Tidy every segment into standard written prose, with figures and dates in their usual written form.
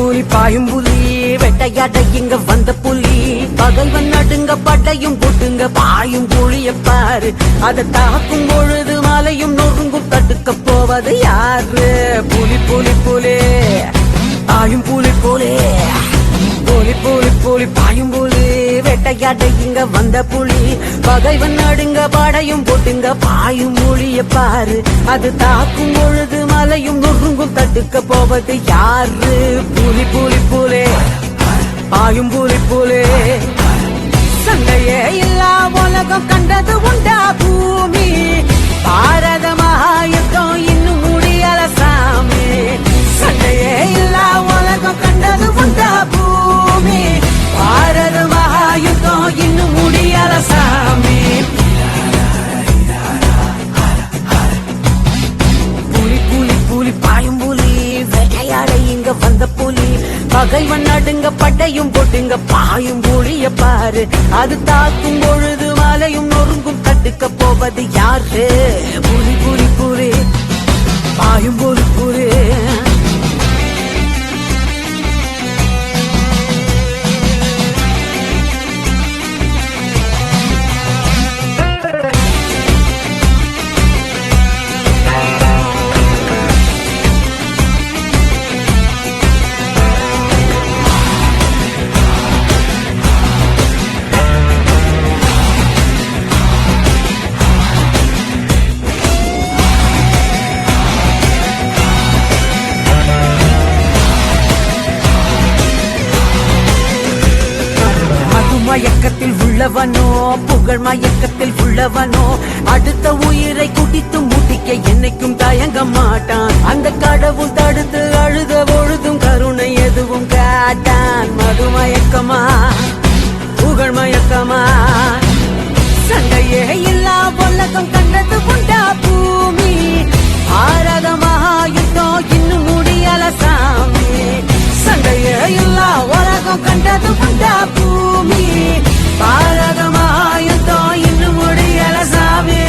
புலி பாயும் புலி வெட்டையாட்ட இங்க வந்த புலி பகைவன் நடுங்க பட்டையும் போட்டுங்க பாயும் புலிய பாரு அதை தாக்கும் பொழுது மலையும் நொறுங்கும் தடுக்க போவது யாரு புலி புலி புலி பாயும் புலி புலி புலி புலி புலி பாயும் புலி வெட்டையாட்ட இங்க வந்த புலி பகைவன் நடுங்க படையும் போட்டுங்க பாயும் புலிய பாரு அது தாக்கும் பொழுது மலையும் நொறுங்கும் தடுக்க போவது யாரு புலி புலி புலி பாயும் புலி புலி சண்டையே இல்லா உலகம் கண்டது உண்டா பூமி பாரத மகாயுத்தம் இன்னும் முடியல சாமி சண்டையே இல்லா உலகம் கண்டது உண்டா பூமி பாரத மகாயுத்தம் இன்னும் முடியல சாமி புலி புலி புலி பாயும் புலி வேட்டையாட இங்க வந்த புலி பகைவன் நடுங்க பட்டையும் போட்டுங்க பாயும் புலிய பாரு அது தாக்கும் பொழுது மலையும் நொறுங்கும் தடுக்க போவது யாரு புலி புலி புலி பாயும் புலி புலி மயக்கத்தில் உள்ளவனோ புகழ் மயக்கத்தில் உள்ளவனோ அடுத்த உயிரை குடித்து முட்டிக்க என்னைக்கும் தயங்க மாட்டான் அந்த கடவுள் தடுத்து அழுத பொழுதும் கருணை எதுவும் காட்டான் மதுமயக்கமா புகழ் மயக்கமா சண்டையே இல்லா உலகம் கண்டது உண்டா பூமி பாரத மகாயுத்தம் இன்னும் முடியல சாமி சண்டையே இல்லா உலகம் கண்டது உண்டா பூமி பாரத மகாயுத்தம் இன்னும் முடியல சாமி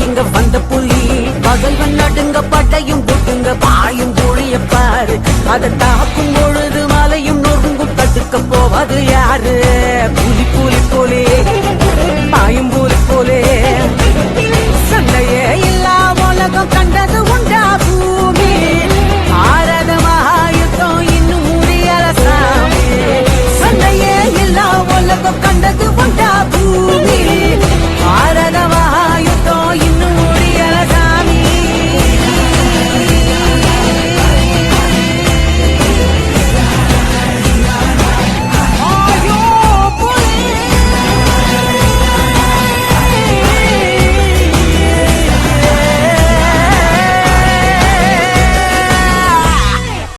இங்க வந்த புலி பகைவன் நடுங்க பட்டையும் போட்டுங்க பாயும் புலிய பாரு அதை தாக்கும் பொழுது மலையும் நொறுங்கும் தடுக்க போவது யாரு